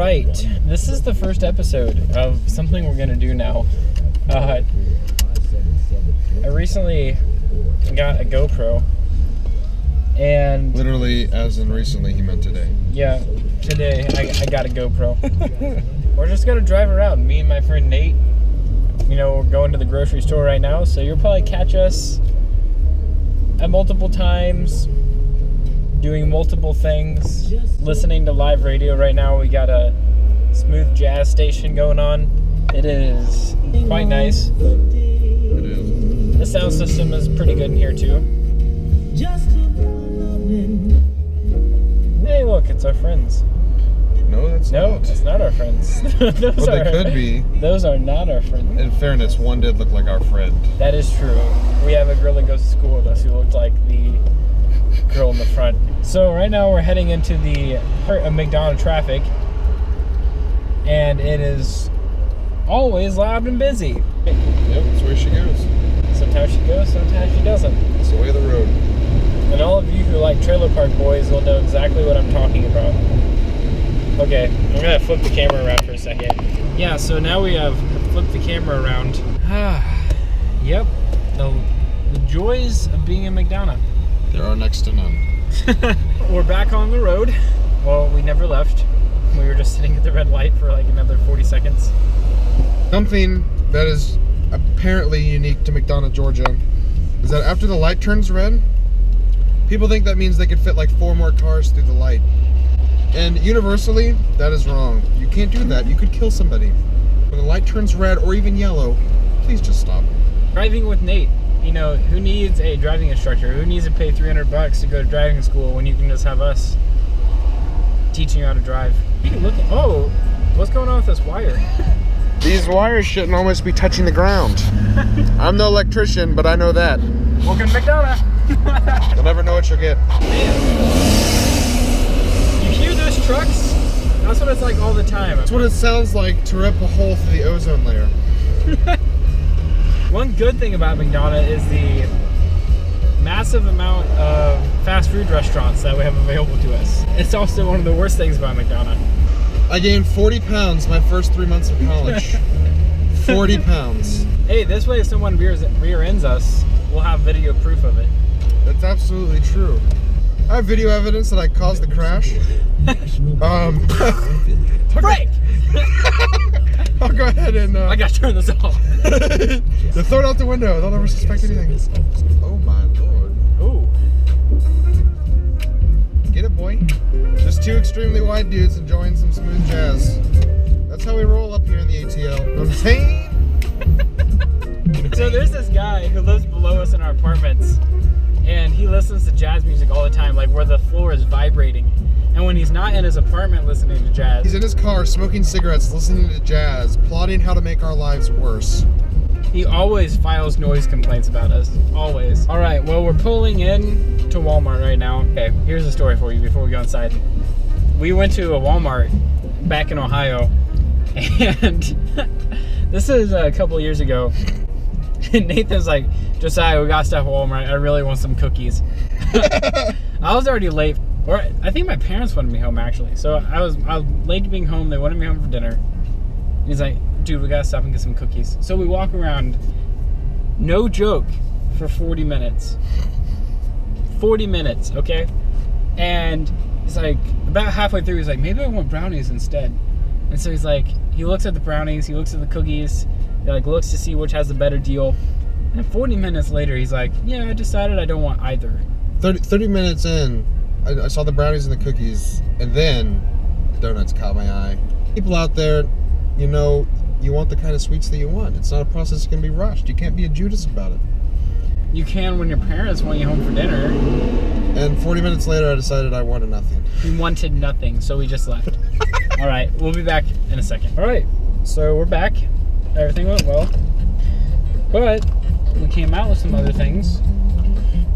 right, this is the first episode of something we're gonna do now. I recently got a GoPro, and literally, as in recently, he meant today. Yeah, today I got a GoPro. We're just gonna drive around, me and my friend Nate. You know, we're going to the grocery store right now, so you'll probably catch us at multiple times, doing multiple things, listening to live radio right now. We got a smooth jazz station going on. It is quite nice. It is. The sound system is pretty good in here too. Hey, look, it's our friends. No, that's No, not. it's not our friends. Those Well, are, they could be. Those are not our friends. In fairness, one did look like our friend. That is true. We have a girl that goes to school with us who looked like the girl in the front. So right now we're heading into the part of McDonald traffic, and it is always loud and busy. Yep, that's where she goes. Sometimes she goes, sometimes she doesn't. It's the way of the road. And all of you who like Trailer Park Boys will know exactly what I'm talking about. Okay, I'm gonna flip the camera around for a second. Yeah, so now we have flipped the camera around. Yep, the joys of being in McDonough. There are next to none. We're back on the road. Well, we never left. We were just sitting at the red light for like another 40 seconds. Something that is apparently unique to McDonough, Georgia, is that after the light turns red, people think that means they could fit like 4 more cars through the light. And universally, that is wrong. You can't do that. You could kill somebody. When the light turns red or even yellow, please just stop. Driving with Nate. You know, who needs a driving instructor? Who needs to pay $300 to go to driving school when you can just have us teaching you how to drive? You can look at, oh, what's going on with this wire? These wires shouldn't almost be touching the ground. I'm no electrician, but I know that. Welcome to McDonough. You'll never know what you'll get. You hear those trucks? That's what it's like all the time. That's what it sounds like to rip a hole through the ozone layer. One good thing about McDonough is the massive amount of fast food restaurants that we have available to us. It's also one of the worst things about McDonough. I gained 40 pounds my first 3 months of college. 40 pounds. Hey, this way if someone rear ends us, we'll have video proof of it. That's absolutely true. I have video evidence that I caused the crash. Break! I'll go ahead and... I gotta turn this off. Throw it out the window. They'll never suspect anything. Oh my lord. Ooh. Get it, boy. Just 2 extremely wide dudes enjoying some smooth jazz. That's how we roll up here in the ATL. I'm saying. So there's this guy who lives below us in our apartments, and he listens to jazz music all the time, like where the floor is vibrating. And when he's not in his apartment listening to jazz, he's in his car smoking cigarettes, listening to jazz, plotting how to make our lives worse. He always files noise complaints about us. Always. All right, well, we're pulling in to Walmart right now. Okay, here's the story for you before we go inside. We went to a Walmart back in Ohio, and this is a couple years ago. And Nathan's like, Josiah, we got stuff at Walmart. I really want some cookies. I was already late. Or I think my parents wanted me home, actually. So I was late to being home. They wanted me home for dinner. And he's like, dude, we gotta stop and get some cookies. So we walk around, no joke, for 40 minutes. 40 minutes, okay? And he's like, about halfway through, he's like, maybe I want brownies instead. And so he's like, he looks at the brownies, he looks at the cookies, he like looks to see which has the better deal. And 40 minutes later, he's like, yeah, I decided I don't want either. 30 minutes in, I saw the brownies and the cookies, and then donuts caught my eye. People out there, you know, you want the kind of sweets that you want. It's not a process that can be rushed. You can't be a Judas about it. You can when your parents want you home for dinner. And 40 minutes later, I decided I wanted nothing. We wanted nothing, so we just left. All right, we'll be back in a second. All right, so we're back. Everything went well. But we came out with some other things.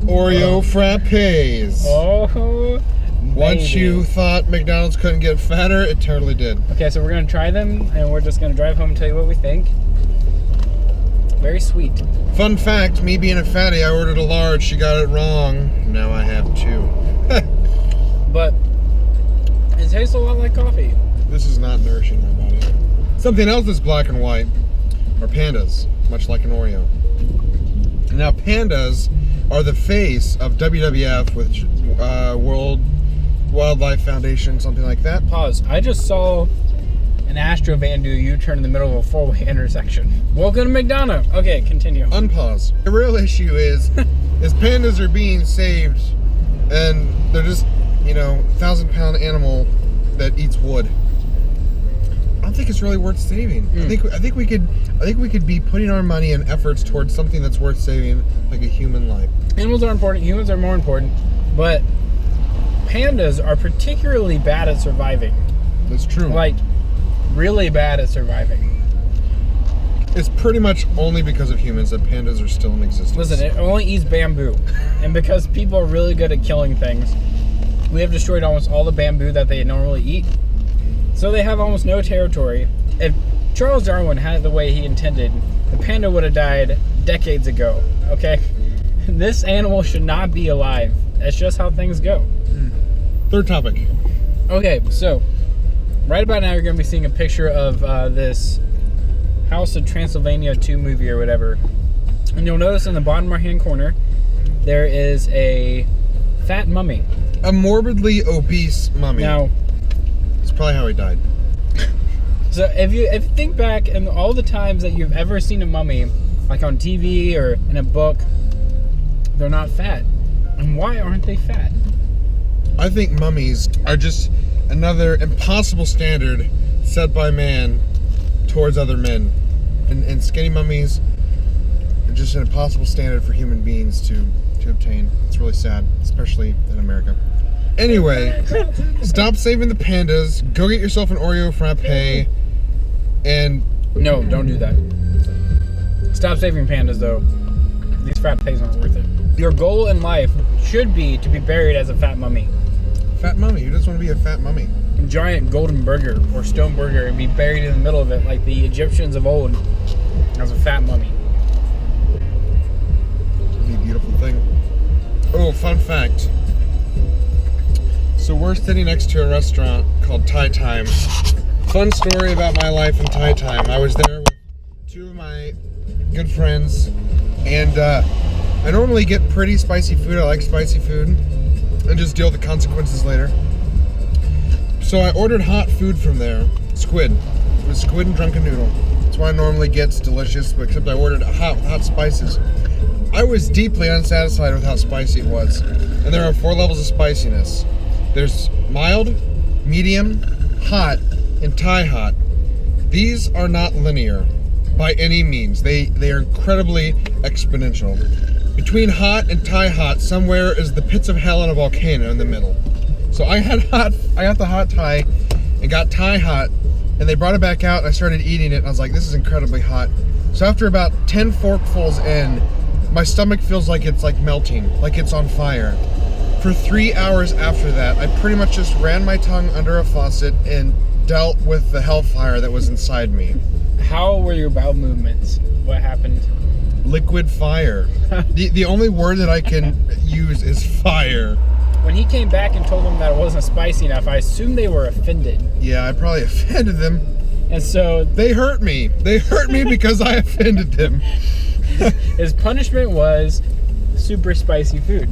Oreo frappes. Oh, Once you thought McDonald's couldn't get fatter, it totally did. Okay, so we're going to try them, and we're just going to drive home and tell you what we think. Very sweet. Fun fact, me being a fatty, I ordered a large. She got it wrong. Now I have 2. But it tastes a lot like coffee. This is is not nourishing my body. Something else that's black and white are pandas, much like an Oreo. Now, pandas are the face of WWF with World Wildlife Foundation, something like that. Pause. I just saw an Astrovan do a U-turn in the middle of a four-way intersection. Welcome to McDonough. Okay, continue. Unpause. The real issue is pandas are being saved, and they're just, 1,000-pound animal that eats wood. I don't think it's really worth saving. I think we could be putting our money and efforts towards something that's worth saving, like a human life. Animals are important. Humans are more important, but pandas are particularly bad at surviving. That's true. Like, really bad at surviving. It's pretty much only because of humans that pandas are still in existence. Listen, it only eats bamboo, and because people are really good at killing things, we have destroyed almost all the bamboo that they normally eat. So they have almost no territory. If Charles Darwin had it the way he intended, the panda would have died decades ago, okay? This animal should not be alive. That's just how things go. Third topic. Okay, so right about now you're going to be seeing a picture of this House of Transylvania 2 movie or whatever. And you'll notice in the bottom right-hand corner, there is a fat mummy. A morbidly obese mummy. Now, it's probably how he died. So if you think back and all the times that you've ever seen a mummy, like on TV or in a book, they're not fat. And why aren't they fat? I think mummies are just another impossible standard set by man towards other men. And skinny mummies are just an impossible standard for human beings to obtain. It's really sad, especially in America. Anyway, stop saving the pandas, go get yourself an Oreo frappe, and... No, don't do that. Stop saving pandas, though. These frappes aren't worth it. Your goal in life should be to be buried as a fat mummy. Fat mummy? Who doesn't want to be a fat mummy? A giant golden burger or stone burger and be buried in the middle of it like the Egyptians of old as a fat mummy. It'd be a beautiful thing. Oh, fun fact. So we're sitting next to a restaurant called Thai Time. Fun story about my life in Thai Time. I was there with two of my good friends, and I normally get pretty spicy food. I like spicy food, and just deal with the consequences later. So I ordered hot food from there, squid. It was squid and drunken noodle. That's what I normally get. It's delicious, except I ordered hot with hot spices. I was deeply unsatisfied with how spicy it was, and there are 4 levels of spiciness. There's mild, medium, hot, and Thai hot. These are not linear by any means. They are incredibly exponential. Between hot and Thai hot, somewhere is the pits of hell and a volcano in the middle. So I got the hot Thai and got Thai hot, and they brought it back out and I started eating it and I was like, this is incredibly hot. So after about 10 forkfuls in, my stomach feels like it's like melting, like it's on fire. For 3 hours after that, I pretty much just ran my tongue under a faucet and dealt with the hellfire that was inside me. How were your bowel movements? What happened? Liquid fire. The only word that I can use is fire. When he came back and told them that it wasn't spicy enough, I assumed they were offended. Yeah, I probably offended them. And so... They hurt me. They hurt me because I offended them. His punishment was super spicy food.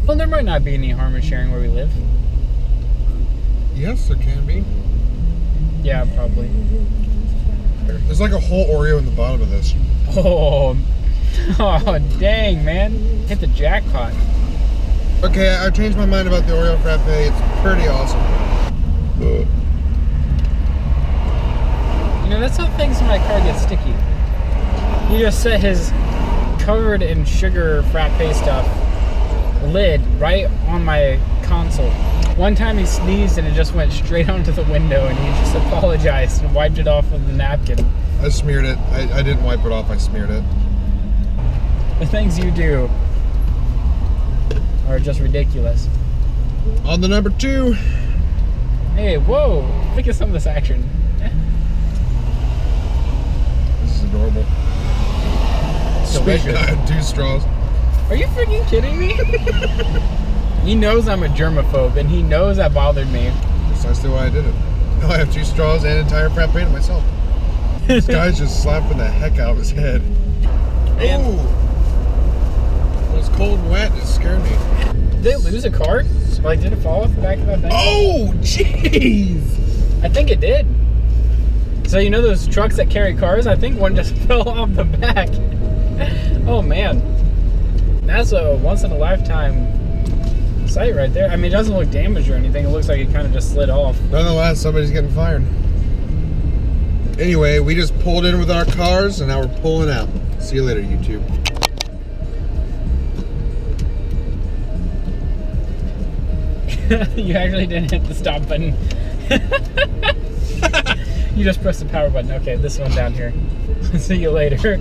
Well, there might not be any harm in sharing where we live. Yes, there can be. Yeah, probably. There's like a whole Oreo in the bottom of this. Oh, dang, man. Hit the jackpot. Okay, I changed my mind about the Oreo frappe. It's pretty awesome. You know, that's how things in my car get sticky. He just set his covered in sugar frappe stuff lid right on my console. One time he sneezed and it just went straight onto the window, and he just apologized and wiped it off with the napkin. I smeared it. I didn't wipe it off, I smeared it. The things you do are just ridiculous. On the number 2. Hey, whoa! Look at some of this action. This is adorable. Speaking, I had 2 straws. Are you freaking kidding me? He knows I'm a germaphobe, and he knows that bothered me. Precisely why I did it. No, I have 2 straws and entire frappe painted myself. This guy's just slapping the heck out of his head. Man. Ooh. It was cold and wet. It scared me. Did they lose a car? Like, did it fall off the back of that thing? Oh, jeez. I think it did. So you know those trucks that carry cars? I think one just fell off the back. Oh man, that's a once-in-a-lifetime sight right there. I mean, it doesn't look damaged or anything. It looks like it kind of just slid off. Nonetheless, somebody's getting fired. Anyway, we just pulled in with our cars and now we're pulling out. See you later, YouTube. You actually didn't hit the stop button. You just pressed the power button. Okay, this one down here. See you later.